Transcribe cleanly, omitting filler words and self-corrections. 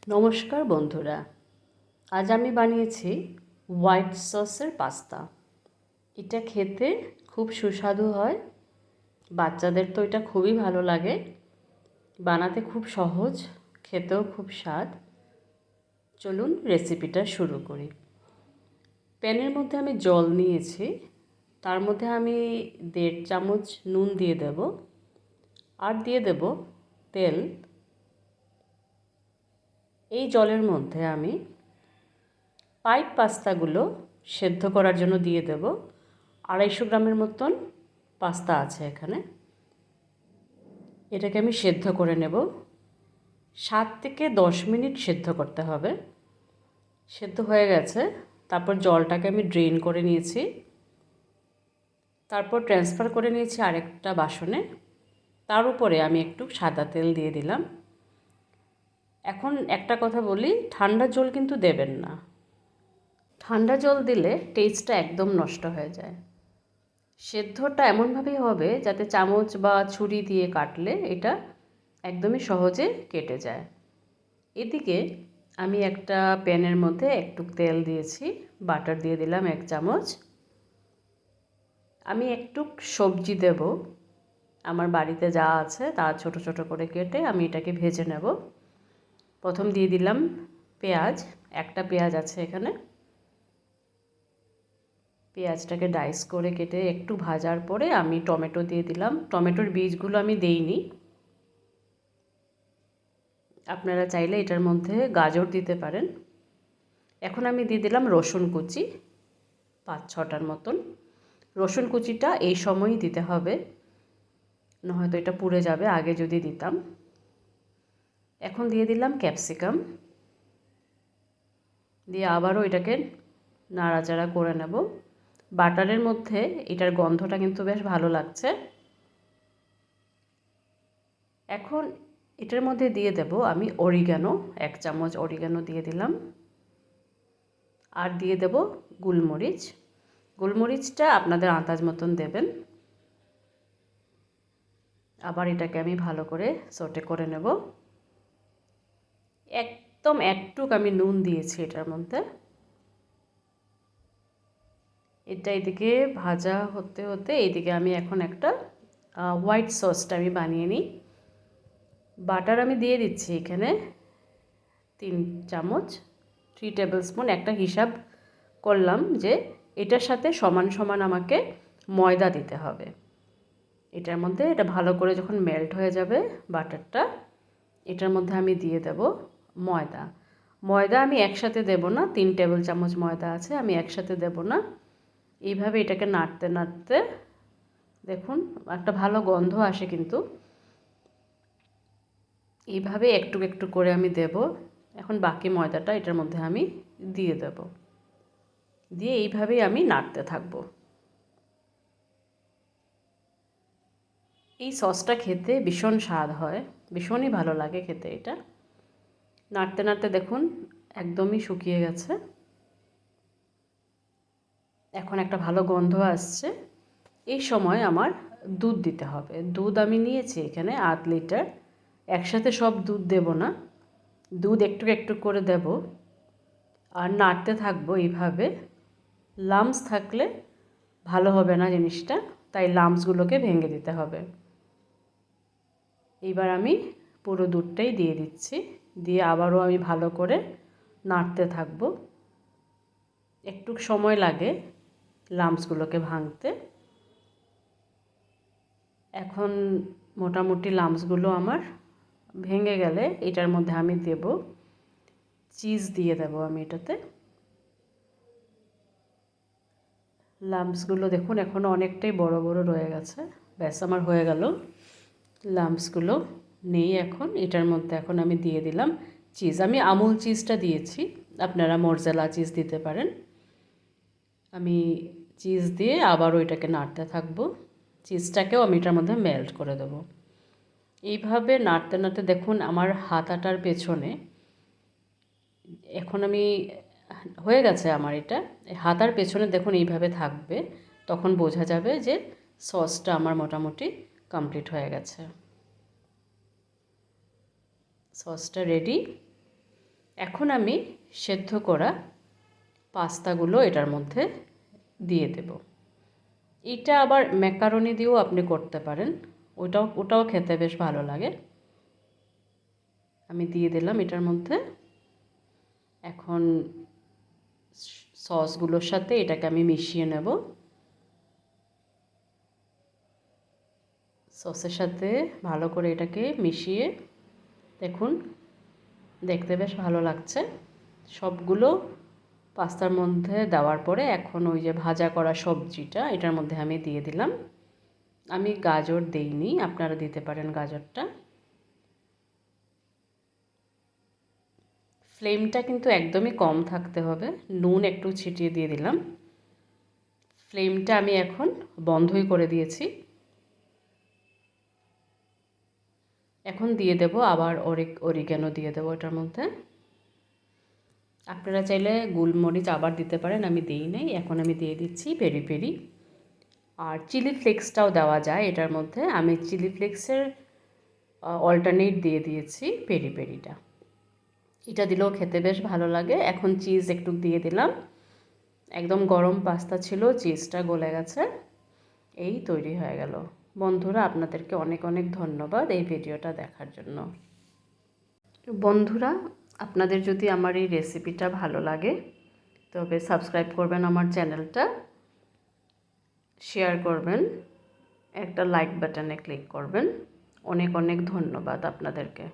নমস্কার বন্ধুরা, আজ আমি বানিয়েছি হোয়াইট সসের পাস্তা। এটা খেতে খুব সুস্বাদু হয়, বাচ্চাদের তো এটা খুবই ভালো লাগে। বানাতে খুব সহজ, খেতেও খুব স্বাদ। চলুন রেসিপিটা শুরু করি। প্যানের মধ্যে আমি জল নিয়েছি, তার মধ্যে আমি 1.5 চামচ নুন দিয়ে দেব, আর দিয়ে দেব তেল। এই জলের মধ্যে আমি পাইপ পাস্তাগুলো সেদ্ধ করার জন্য দিয়ে দেব। 250 গ্রামের মতন পাস্তা আছে এখানে। এটাকে আমি সেদ্ধ করে নেব। 7 থেকে 10 মিনিট সেদ্ধ করতে হবে। সেদ্ধ হয়ে গেছে, তারপর জলটাকে আমি ড্রেন করে নিয়েছি। তারপর ট্রান্সফার করে নিয়েছি আরেকটা বাসনে। তার উপরে আমি একটু সাদা তেল দিয়ে দিলাম। এখন একটা কথা বলি, ঠান্ডা জল কিন্তু দেবেন না। ঠান্ডা জল দিলে টেস্টটা একদম নষ্ট হয়ে যায়। সেদ্ধটা এমনভাবেই হবে যাতে চামচ বা ছুরি দিয়ে কাটলে এটা একদমই সহজে কেটে যায়। এদিকে আমি একটা প্যানের মধ্যে একটু তেল দিয়েছি, বাটার দিয়ে দিলাম 1 চামচ। আমি একটু সবজি দেব, আমার বাড়িতে যা আছে তা ছোট ছোট করে কেটে আমি এটাকে ভেজে নেব। প্রথম দিয়ে দিলাম পেঁয়াজ, একটা পেঁয়াজ আছে এখানে। পেঁয়াজটাকে ডাইস করে কেটে একটু ভাজার পরে আমি টমেটো দিয়ে দিলাম। টমেটোর বীজগুলো আমি দেইনি, আপনারা চাইলে এটার মধ্যে গাজর দিতে পারেন। এখন আমি দিয়ে দিলাম রসুন কুচি 5-6টার মতন। রসুন কুচিটা এই সময়ই দিতে হবে, নয়তো এটা পুড়ে যাবে আগে যদি দিতাম। এখন দিয়ে দিলাম ক্যাপসিকাম, দিয়ে আবারও এটাকে নাড়াচাড়া করে নেব। বাটারের মধ্যে এটার গন্ধটা কিন্তু বেশ ভালো লাগছে। এখন এটার মধ্যে দিয়ে দেব আমি অরিগানো, 1 চামচ অরিগানো দিয়ে দিলাম। আর দিয়ে দেব গোলমরিচ। গোলমরিচটা আপনাদের আন্দাজ মতন দেবেন। আবার এটাকে আমি ভালো করে সটে করে নেব। একদম একটুক আমি নুন দিয়েছি এটার মধ্যে। এটা এদিকে ভাজা হতে হতে এইদিকে আমি এখন একটা হোয়াইট সসটা আমি বানিয়ে নিই। বাটার আমি দিয়ে দিচ্ছি এখানে 3 চামচ, 3 টেবিল স্পুন। একটা হিসাব করলাম যে এটার সাথে সমান সমান আমাকে ময়দা দিতে হবে। এটার মধ্যে এটা ভালো করে যখন মেল্ট হয়ে যাবে বাটারটা, এটার মধ্যে আমি দিয়ে দেব ময়দা। ময়দা আমি একসাথে দেব না, 3 টেবিল চামচ ময়দা আছে, আমি একসাথে দেব না। এইভাবে এটাকে নাড়তে নাড়তে দেখুন একটা ভালো গন্ধ আসে, কিন্তু এইভাবে একটু একটু করে আমি দেব। এখন বাকি ময়দাটা এটার মধ্যে আমি দিয়ে দেব, দিয়ে এইভাবেই আমি নাড়তে থাকব। এই সসটা খেতে ভীষণ স্বাদ হয়, ভীষণই ভালো লাগে খেতে এটা। নাড়তে নাড়তে দেখুন একদমই শুকিয়ে গেছে। এখন একটা ভালো গন্ধ আসছে। এই সময় আমার দুধ দিতে হবে। দুধ আমি নিয়েছি এখানে 1/2 লিটার। একসাথে সব দুধ দেব না, দুধ একটু একটু করে দেব। আর নাড়তে থাকবো এইভাবে। লাম্পস থাকলে ভালো হবে না জিনিসটা, তাই লাম্পসগুলোকে ভেঙে দিতে হবে। এইবার আমি পুরো দুধটাই দিয়ে দিচ্ছি, দিয়ে আবারও আমি ভালো করে নাড়তে থাকবো। একটু সময় লাগে লাম্পসগুলোকে ভাঙতে। এখন মোটামুটি লাম্পসগুলো আমার ভেঙে গেলে এটার মধ্যে আমি দেব চিজ, দিয়ে দেব আমি এটাতে। লাম্পসগুলো দেখুন এখনও অনেকটাই বড় বড় রয়ে গেছে। ব্যাস আমার হয়ে গেল। লাম্পসগুলো নেই এখন এটার মধ্যে। এখন আমি দিয়ে দিলাম চিজ। আমি আমুল চিজটা দিয়েছি, আপনারা মোরজেলা চিজ দিতে পারেন। আমি চিজ দিয়ে আবারও এটাকে নাড়তে থাকবো। চিজটাকেও আমি এটার মধ্যে মেল্ট করে দেবো। এইভাবে নাড়তে নাড়তে দেখুন আমার হাতাটার পেছনে এখন আমি হয়ে গেছে আমার এটা। হাতার পেছনে দেখুন এইভাবে থাকবে, তখন বোঝা যাবে যে সসটা আমার মোটামুটি কমপ্লিট হয়ে গেছে। সসটা রেডি। এখন আমি সেদ্ধ করা পাস্তাগুলো এটার মধ্যে দিয়ে দেব। এটা আবার ম্যাকারনি দিয়েও আপনি করতে পারেন, ওটাও খেতে বেশ ভালো লাগে। আমি দিয়ে দিলাম এটার মধ্যে। এখন সসগুলোর সাথে এটাকে আমি মিশিয়ে নেব। সসের সাথে ভালো করে এটাকে মিশিয়ে দেখুন, দেখতে বেশ ভালো লাগছে। সবগুলো পাস্তার মধ্যে দেওয়ার পরে এখন ওই যে ভাজা করা সবজিটা এটার মধ্যে আমি দিয়ে দিলাম। আমি গাজর দেইনি, আপনারা দিতে পারেন গাজরটা। ফ্লেমটা কিন্তু একদমই কম থাকতে হবে। নুন একটু ছিটিয়ে দিয়ে দিলাম। ফ্লেমটা আমি এখন বন্ধই করে দিয়েছি। এখন দিয়ে দেব আবার অরিগ্যানো দিয়ে দেবো এটার মধ্যে। আপনারা চাইলে গোলমরিচ আবার দিতে পারেন, আমি দিই নাই। এখন আমি দিয়ে দিচ্ছি পেরি পেরি, আর চিলি ফ্লেক্সটাও দেওয়া যায় এটার মধ্যে। আমি চিলি ফ্লেক্সের অল্টারনেট দিয়ে দিয়েছি পেরি পেরিটা, এটা দিলেও খেতে বেশ ভালো লাগে। এখন চিজ একটু দিয়ে দিলাম। একদম গরম পাস্তা ছিল, চিজটা গলে গেছে। এই তৈরি হয়ে গেল। বন্ধুরা, আপনাদেরকে অনেক অনেক ধন্যবাদ এই ভিডিওটা দেখার জন্য। বন্ধুরা, আপনাদের যদি আমার এই রেসিপিটা ভালো লাগে তবে সাবস্ক্রাইব করবেন আমার চ্যানেলটা, শেয়ার করবেন, একটা লাইক বাটনে ক্লিক করবেন। অনেক অনেক ধন্যবাদ আপনাদেরকে।